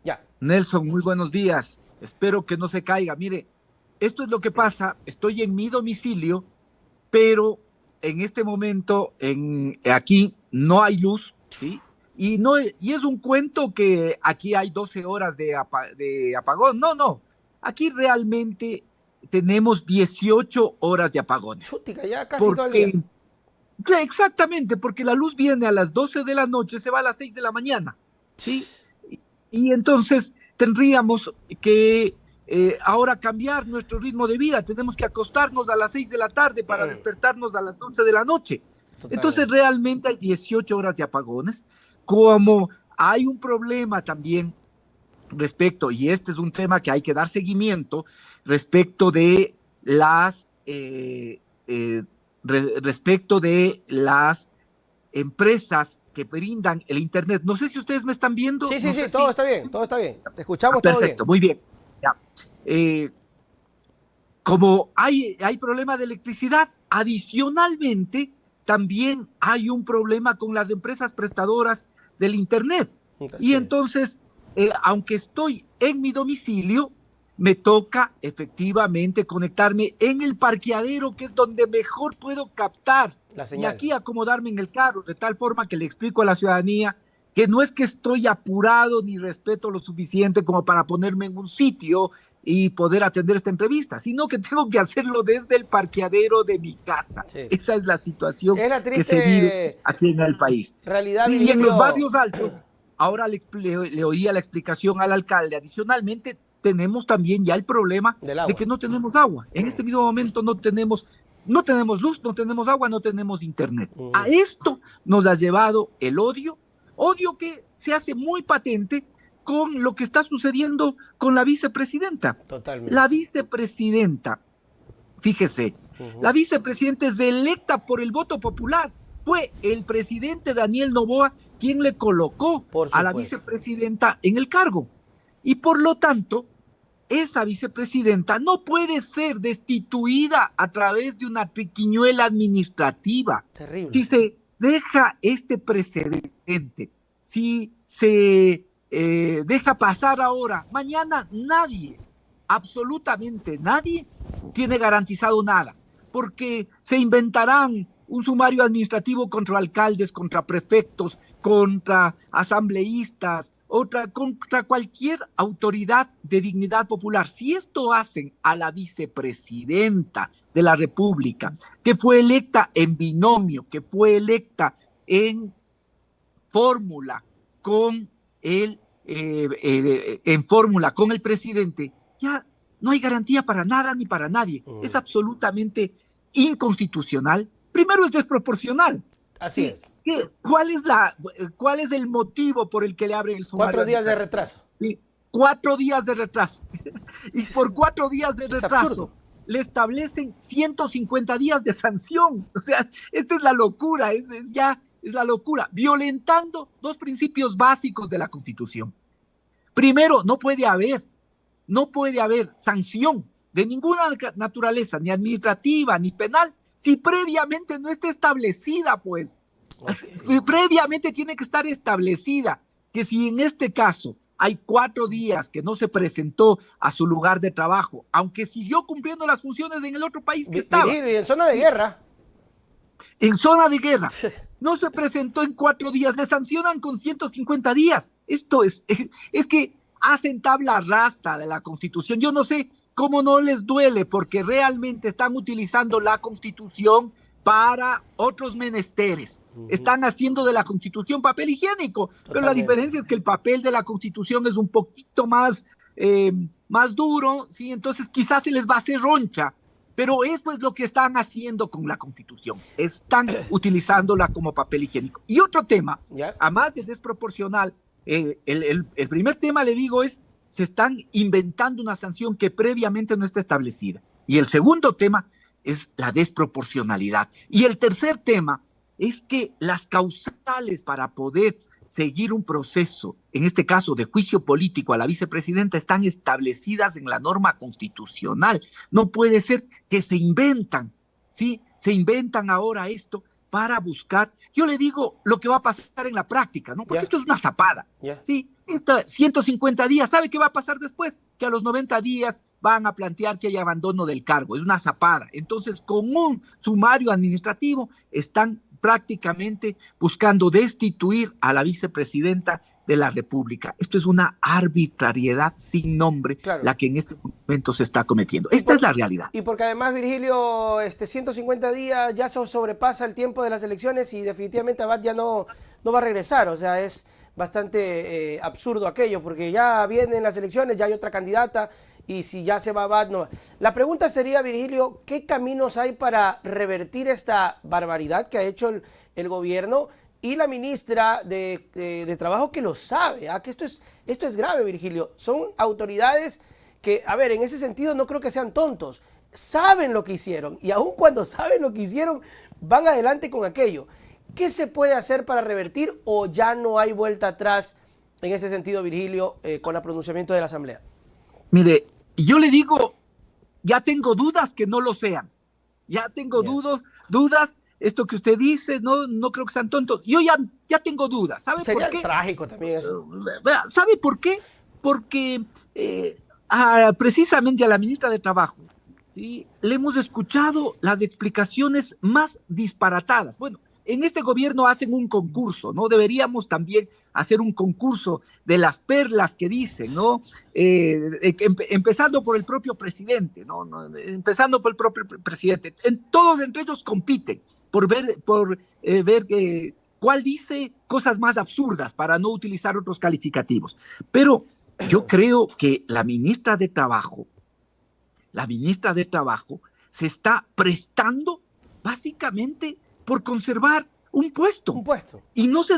Ya. Nelson, muy buenos días. Espero que no se caiga. Mire, esto es lo que pasa. Estoy en mi domicilio, pero en este momento aquí no hay luz, ¿sí? Y es un cuento que aquí hay 12 horas de apagón. No, no. Aquí realmente tenemos 18 horas de apagones. Chútica, ya casi todo el día. Porque, exactamente, porque la luz viene a las 12 de la noche, se va a las 6 de la mañana, ¿sí? Y entonces tendríamos que ahora cambiar nuestro ritmo de vida. Tenemos que acostarnos a las 6 de la tarde para despertarnos a las 11 de la noche. Entonces Totalmente. realmente hay 18 horas de apagones. Como hay un problema también respecto, y este es un tema que hay que dar seguimiento, respecto de respecto de las empresas que brindan el Internet. No sé si ustedes me están viendo, Sí, sí, no sí, sé todo si... está bien, todo está bien. Te escuchamos todo bien. Perfecto, muy bien. Ya. Eh, Como hay problema de electricidad, adicionalmente también hay un problema con las empresas prestadoras del Internet. Y Así es. entonces, aunque estoy en mi domicilio, me toca efectivamente conectarme en el parqueadero, que es donde mejor puedo captar, La y señal. aquí acomodarme en el carro, de tal forma que le explico a la ciudadanía que no es que estoy apurado ni respeto lo suficiente como para ponerme en un sitio y poder atender esta entrevista, sino que tengo que hacerlo desde el parqueadero de mi casa. Sí. Esa es la situación Es la que se vive triste aquí en el país. realidad, Y en los Virgilio. barrios altos, ahora le oía la explicación al alcalde. Adicionalmente, tenemos también ya el problema Del de agua. que no tenemos agua. En este mismo momento no tenemos luz, no tenemos agua, no tenemos internet. A esto nos ha llevado el odio que se hace muy patente con lo que está sucediendo con la vicepresidenta. La Totalmente. vicepresidenta, fíjese, la vicepresidenta es electa por el voto popular. Fue el presidente Daniel Noboa quien le colocó Por a la supuesto. vicepresidenta en el cargo. Y por lo tanto, esa vicepresidenta no puede ser destituida a través de una triquiñuela administrativa. Terrible. Si se deja este precedente, si se deja pasar ahora, mañana nadie, absolutamente nadie, tiene garantizado nada, porque se inventarán un sumario administrativo contra alcaldes, contra prefectos, contra asambleístas, contra cualquier autoridad de dignidad popular. Si esto hacen a la vicepresidenta de la República, que fue electa en binomio, que fue electa en fórmula con el presidente, ya no hay garantía para nada ni para nadie. Es absolutamente inconstitucional. Primero es desproporcional. Así ¿Sí? es. ¿Cuál es el motivo por el que le abren el sumario 4 días de administrativo? retraso. ¿Sí? 4 días de retraso. Y Es, por 4 días de es absurdo. retraso le establecen 150 días de sanción. O sea, esta es la locura, es la locura, violentando dos principios básicos de la Constitución. Primero, no puede haber sanción de ninguna naturaleza, ni administrativa, ni penal, si previamente no está establecida, pues. Okay. Previamente tiene que estar establecida que si en este caso hay 4 días que no se presentó a su lugar de trabajo, aunque siguió cumpliendo las funciones en el otro país que estaba, Virgilio, y en zona de ¿sí? guerra. En zona de guerra, no se presentó en 4 días, le sancionan con 150 días. Esto es que hacen tabla rasa de la Constitución. Yo no sé cómo no les duele, porque realmente están utilizando la Constitución para otros menesteres. Están haciendo de la Constitución papel higiénico, pero la Totalmente. diferencia es que el papel de la Constitución es un poquito más duro, ¿sí? Entonces quizás se les va a hacer roncha, pero eso es lo que están haciendo con la Constitución. Están utilizándola como papel higiénico. Y otro tema, ¿Ya? a más de desproporcional, el primer tema, le digo, se están inventando una sanción que previamente no está establecida. Y el segundo tema es la desproporcionalidad. Y el tercer tema es que las causales para poder seguir un proceso, en este caso de juicio político a la vicepresidenta, están establecidas en la norma constitucional. No puede ser que se inventan, ¿sí? Se inventan ahora esto para buscar, yo le digo lo que va a pasar en la práctica, ¿no? Porque ¿Ya? esto es una zapada, ¿Ya? ¿sí? 150 días, ¿sabe qué va a pasar después? Que a los 90 días van a plantear que hay abandono del cargo, es una zapada. Entonces, con un sumario administrativo están prácticamente buscando destituir a la vicepresidenta de la República. Esto es una arbitrariedad sin nombre, Claro. la que en este momento se está cometiendo. Esta es la realidad. Y porque además, Virgilio, 150 días ya sobrepasa el tiempo de las elecciones y definitivamente Abad ya no va a regresar. O sea, es bastante absurdo aquello, porque ya vienen las elecciones, ya hay otra candidata, y si ya se va Abad, no. La pregunta sería, Virgilio, ¿qué caminos hay para revertir esta barbaridad que ha hecho el gobierno? Y la ministra de Trabajo que lo sabe, que esto es grave, Virgilio. Son autoridades que, a ver, en ese sentido no creo que sean tontos. Saben lo que hicieron y aun cuando saben lo que hicieron, van adelante con aquello. ¿Qué se puede hacer para revertir o ya no hay vuelta atrás en ese sentido, Virgilio, con el pronunciamiento de la Asamblea? Mire, yo le digo, ya tengo dudas que no lo sean. Ya tengo dudas. Esto que usted dice, no creo que sean tontos. Yo ya tengo dudas. ¿Sabe Sería por qué? trágico también eso. ¿Sabe por qué? Porque precisamente a la ministra de Trabajo, ¿sí?, le hemos escuchado las explicaciones más disparatadas. Bueno, en este gobierno hacen un concurso, ¿no? Deberíamos también hacer un concurso de las perlas que dicen, ¿no? Empezando por el propio presidente, ¿no? Empezando por el propio presidente. Todos entre ellos compiten por ver cuál dice cosas más absurdas para no utilizar otros calificativos. Pero yo creo que la ministra de Trabajo se está prestando básicamente por conservar un puesto. Y no se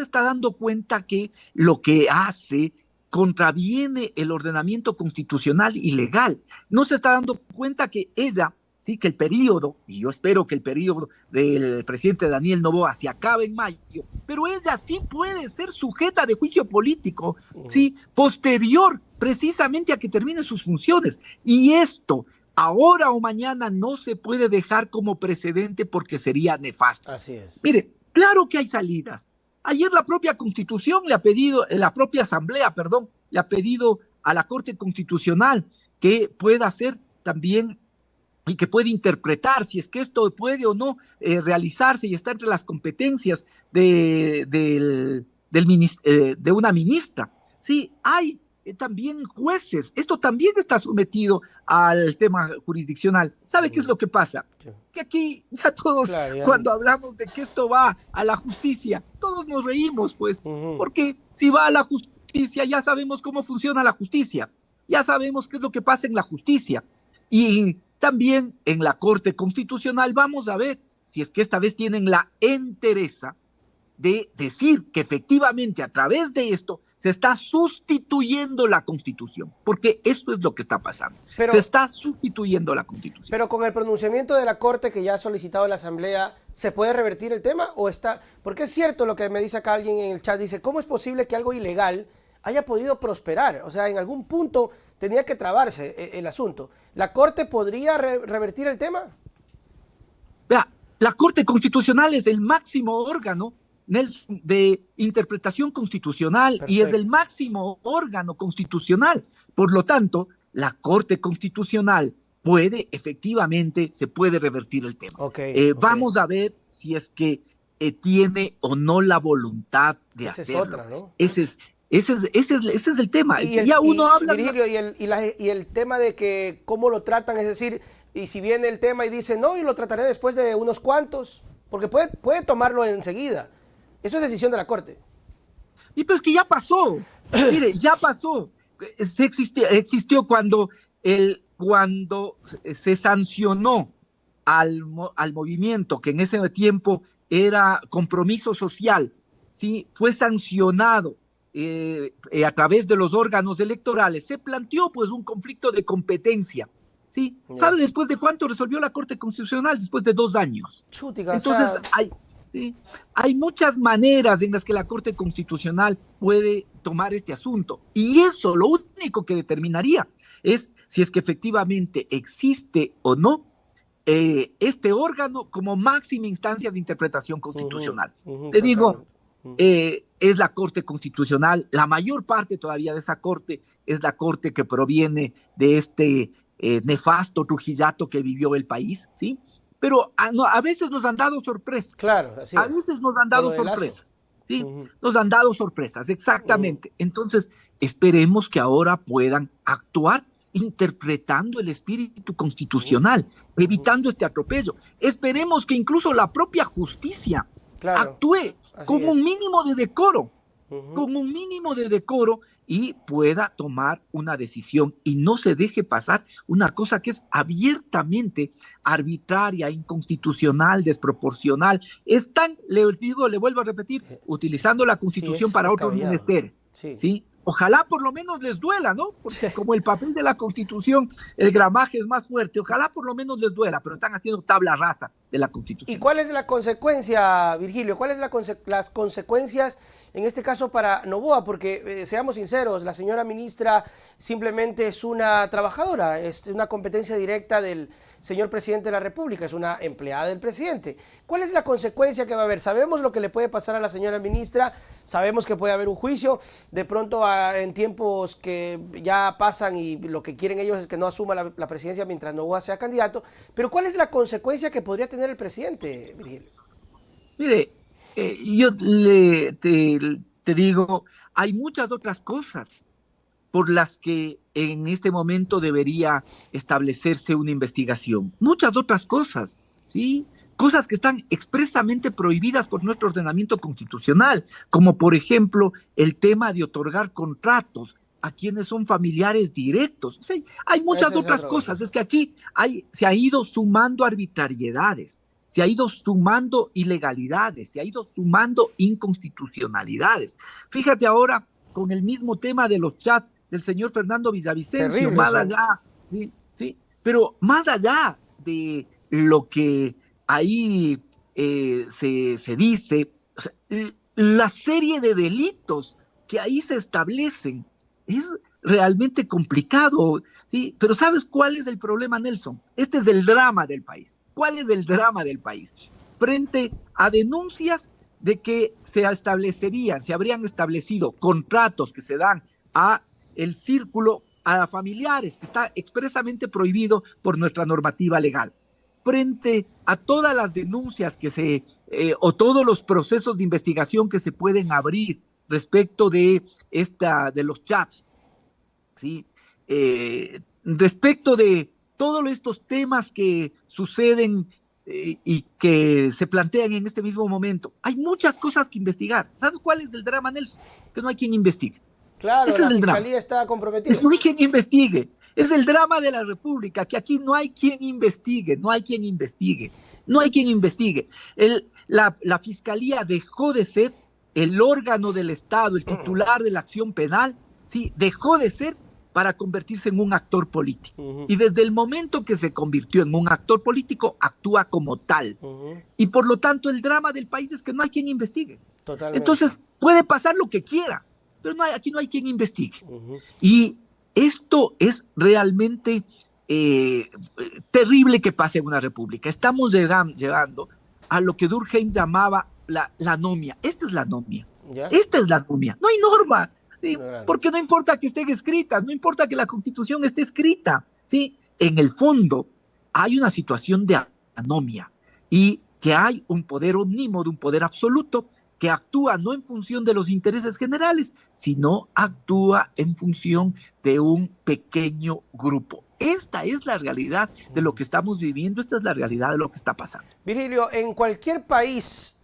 está dando cuenta que lo que hace contraviene el ordenamiento constitucional y legal. No se está dando cuenta que ella, sí, que el periodo, y yo espero que el periodo del presidente Daniel Noboa se acabe en mayo, pero ella sí puede ser sujeta de juicio político, sí, posterior precisamente a que termine sus funciones. Y esto, ahora o mañana, no se puede dejar como precedente porque sería nefasto. Así es. Mire, claro que hay salidas. Ayer la propia Constitución le ha pedido, la propia Asamblea, perdón, le ha pedido a la Corte Constitucional que pueda hacer también y que puede interpretar si es que esto puede o no realizarse y está entre las competencias de una ministra. Sí, hay también jueces. Esto también está sometido al tema jurisdiccional. ¿Sabe qué es lo que pasa? Que aquí ya todos, cuando hablamos de que esto va a la justicia, todos nos reímos, pues, porque si va a la justicia, ya sabemos cómo funciona la justicia, ya sabemos qué es lo que pasa en la justicia. Y también en la Corte Constitucional vamos a ver si es que esta vez tienen la entereza de decir que efectivamente a través de esto se está sustituyendo la Constitución, porque eso es lo que está pasando. Se está sustituyendo la Constitución. Pero con el pronunciamiento de la Corte que ya ha solicitado la Asamblea, ¿se puede revertir el tema o está? Porque es cierto lo que me dice acá alguien en el chat, dice, ¿cómo es posible que algo ilegal haya podido prosperar? O sea, en algún punto tenía que trabarse el asunto. ¿La Corte podría revertir el tema? Vea, la Corte Constitucional es el máximo órgano de interpretación constitucional. Perfecto. Y es el máximo órgano constitucional. Por lo tanto, la Corte Constitucional se puede revertir el tema. Vamos a ver si es que tiene o no la voluntad de hacerlo. Esa es otra, ¿no? Ese es el tema. Virgilio, y el tema de que cómo lo tratan, es decir, y si viene el tema y dice, no, yo lo trataré después de unos cuantos, porque puede tomarlo enseguida. Eso es decisión de la Corte. Y pues que ya pasó. Mire, ya pasó. Existió cuando se sancionó al movimiento, que en ese tiempo era Compromiso Social, ¿sí? Fue sancionado a través de los órganos electorales. Se planteó pues un conflicto de competencia. ¿Sí? ¿Sabe después de cuánto resolvió la Corte Constitucional? Después de 2 años. Entonces, hay muchas maneras en las que la Corte Constitucional puede tomar este asunto. Y eso lo único que determinaría es si es que efectivamente existe o no este órgano como máxima instancia de interpretación constitucional. Le digo, es la Corte Constitucional. La mayor parte todavía de esa Corte es la Corte que proviene de este nefasto Trujillato que vivió el país, ¿sí? Pero a veces nos han dado sorpresas. Claro, así A es. veces nos han Con lo dado de Lazo. sorpresas, ¿sí? Nos han dado sorpresas, exactamente. Entonces, esperemos que ahora puedan actuar interpretando el espíritu constitucional, evitando este atropello. Esperemos que incluso la propia justicia Claro, actúe así con es. un mínimo de decoro, con un mínimo de decoro y pueda tomar una decisión y no se deje pasar una cosa que es abiertamente arbitraria, inconstitucional, desproporcional. Es tan, le digo, le vuelvo a repetir, utilizando la Sí, Constitución es para otros descabellado. menesteres, Sí. ¿sí? Ojalá por lo menos les duela, ¿no? Porque como el papel de la Constitución, el gramaje es más fuerte, ojalá por lo menos les duela, pero están haciendo tabla rasa de la ¿Y Constitución. cuál es la consecuencia, Virgilio? ¿Cuáles son las consecuencias en este caso para Noboa? Porque seamos sinceros, la señora ministra simplemente es una trabajadora, es una competencia directa del señor presidente de la República, es una empleada del presidente. ¿Cuál es la consecuencia que va a haber? Sabemos lo que le puede pasar a la señora ministra, sabemos que puede haber un juicio, de pronto en tiempos que ya pasan y lo que quieren ellos es que no asuma la presidencia mientras Noboa sea candidato, pero ¿cuál es la consecuencia que podría tener el presidente, Virgilio? Mire, yo te digo, hay muchas otras cosas por las que en este momento debería establecerse una investigación. Muchas otras cosas, ¿sí? Cosas que están expresamente prohibidas por nuestro ordenamiento constitucional, como por ejemplo el tema de otorgar contratos a quienes son familiares directos. Sí, hay muchas Ese es otras otro cosas. caso. Es que aquí se ha ido sumando arbitrariedades, se ha ido sumando ilegalidades, se ha ido sumando inconstitucionalidades. Fíjate ahora con el mismo tema de los chats del señor Fernando Villavicencio, Terrible más eso. allá, ¿sí? ¿Sí? Pero más allá de lo que ahí se dice, o sea, la serie de delitos que ahí se establecen es realmente complicado, ¿sí? Pero ¿sabes cuál es el problema, Nelson? Este es el drama del país. ¿Cuál es el drama del país? Frente a denuncias de que se habrían establecido contratos que se dan a el círculo, a familiares, que está expresamente prohibido por nuestra normativa legal. Frente a todas las denuncias o todos los procesos de investigación que se pueden abrir respecto de los chats, ¿sí? Respecto de todos estos temas que suceden y que se plantean en este mismo momento, hay muchas cosas que investigar. ¿Sabes cuál es el drama, Nelson? Que no hay quien investigue. Claro, Ese es la el drama. fiscalía está comprometida. No hay quien investigue. Es el drama de la República, que aquí no hay quien investigue, no hay quien investigue, no hay quien investigue. La Fiscalía dejó de ser el órgano del Estado, el titular de la acción penal, ¿sí? Dejó de ser para convertirse en un actor político. Y desde el momento que se convirtió en un actor político, actúa como tal. Y por lo tanto, el drama del país es que no hay quien investigue. Totalmente. Entonces, puede pasar lo que quiera, pero aquí no hay quien investigue. Y esto es realmente terrible que pase en una república. Estamos llegando a lo que Durkheim llamaba la anomia. Esta es la anomia. ¿Ya? Esta es la anomia. No hay norma. ¿Sí? No, no. Porque no importa que estén escritas, no importa que la Constitución esté escrita. ¿Sí? En el fondo hay una situación de anomia y que hay un poder omnímodo, un poder absoluto que actúa no en función de los intereses generales, sino actúa en función de un pequeño grupo. Esta es la realidad de lo que estamos viviendo, esta es la realidad de lo que está pasando. Virgilio, en cualquier país,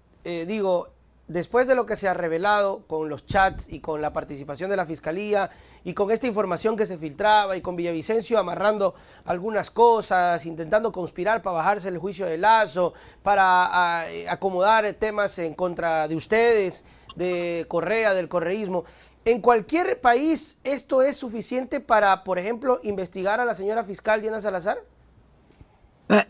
después de lo que se ha revelado con los chats y con la participación de la Fiscalía y con esta información que se filtraba y con Villavicencio amarrando algunas cosas, intentando conspirar para bajarse el juicio de Lazo, para acomodar temas en contra de ustedes, de Correa, del correísmo. ¿En cualquier país esto es suficiente para, por ejemplo, investigar a la señora fiscal Diana Salazar?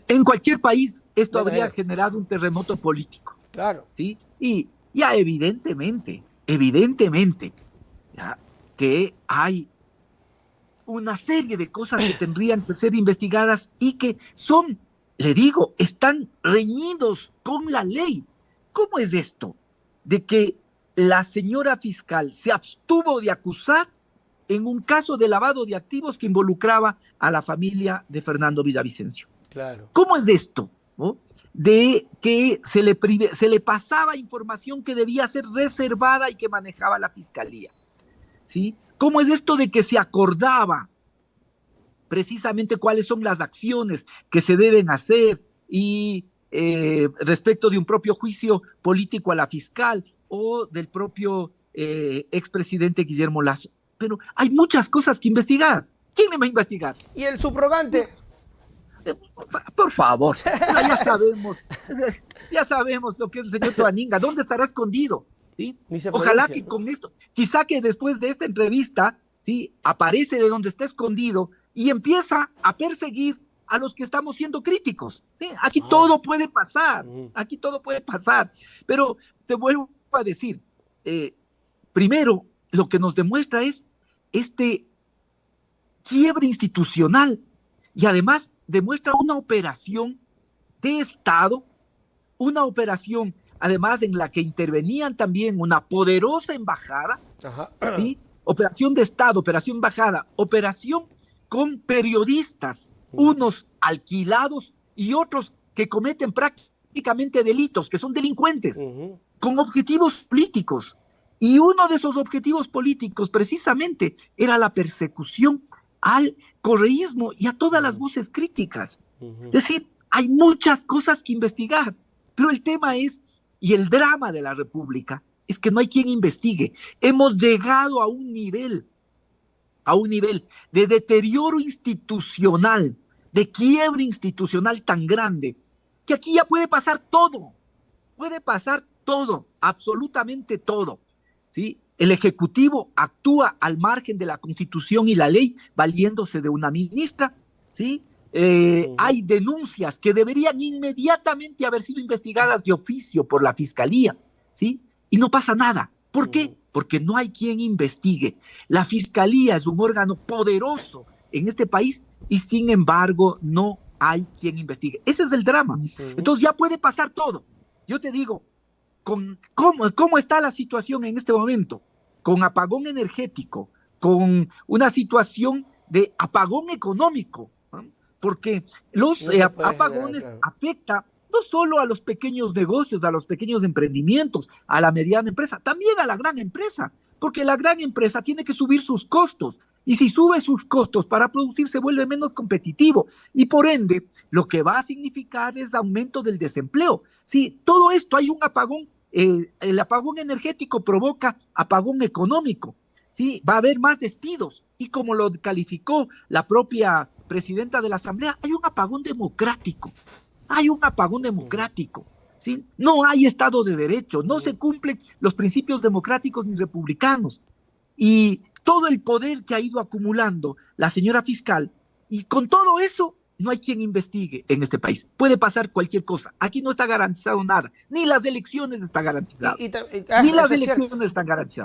En cualquier país esto Bueno, habría generado un terremoto político. Claro. ¿Sí? Y ya evidentemente, ya, que hay una serie de cosas que tendrían que ser investigadas y que son, le digo, están reñidos con la ley. ¿Cómo es esto? De que la señora fiscal se abstuvo de acusar en un caso de lavado de activos que involucraba a la familia de Fernando Villavicencio. Claro. ¿Cómo es esto? ¿No? De que se le pasaba información que debía ser reservada y que manejaba la fiscalía. ¿Sí? ¿Cómo es esto de que se acordaba precisamente cuáles son las acciones que se deben hacer y respecto de un propio juicio político a la fiscal o del propio expresidente Guillermo Lasso? Pero hay muchas cosas que investigar. ¿Quién me va a investigar? ¿Y el subrogante? Por favor, ya sabemos lo que es el señor Toaninga, ¿dónde estará escondido? ¿Sí? Ojalá que con esto, quizá que después de esta entrevista, ¿sí? Aparece de donde está escondido y empieza a perseguir a los que estamos siendo críticos. ¿Sí? Aquí todo puede pasar, pero te vuelvo a decir, primero, lo que nos demuestra es este quiebre institucional y además demuestra una operación de Estado, una operación además en la que intervenían también una poderosa embajada, ¿sí? Operación de Estado, operación embajada, operación con periodistas, unos alquilados y otros que cometen prácticamente delitos, que son delincuentes, con objetivos políticos. Y uno de esos objetivos políticos precisamente era la persecución al correísmo y a todas las voces críticas. Es decir, hay muchas cosas que investigar, pero el tema es, y el drama de la República, es que no hay quien investigue. Hemos llegado a un nivel de deterioro institucional, de quiebre institucional tan grande, que aquí ya puede pasar todo, absolutamente todo, ¿sí? El Ejecutivo actúa al margen de la Constitución y la ley, valiéndose de una ministra, ¿sí? Hay denuncias que deberían inmediatamente haber sido investigadas de oficio por la Fiscalía, ¿sí? Y no pasa nada. ¿Por qué? Porque no hay quien investigue. La Fiscalía es un órgano poderoso en este país y sin embargo no hay quien investigue. Ese es el drama. Entonces ya puede pasar todo. Yo te digo, ¿cómo está la situación en este momento? Con apagón energético, con una situación de apagón económico, ¿no? Porque los apagones afectan no solo a los pequeños negocios, a los pequeños emprendimientos, a la mediana empresa, también a la gran empresa, porque la gran empresa tiene que subir sus costos, y si sube sus costos para producir se vuelve menos competitivo, y por ende lo que va a significar es aumento del desempleo. Sí, todo esto hay un apagón, el apagón energético provoca apagón económico, ¿sí? Va a haber más despidos, y como lo calificó la propia presidenta de la Asamblea, hay un apagón democrático. ¿Sí? No hay Estado de Derecho, no se cumplen los principios democráticos ni republicanos. Y todo el poder que ha ido acumulando la señora fiscal, y con todo eso no hay quien investigue en este país. Puede pasar cualquier cosa. Aquí no está garantizado nada. Ni las elecciones están garantizadas. Ni las elecciones están garantizadas.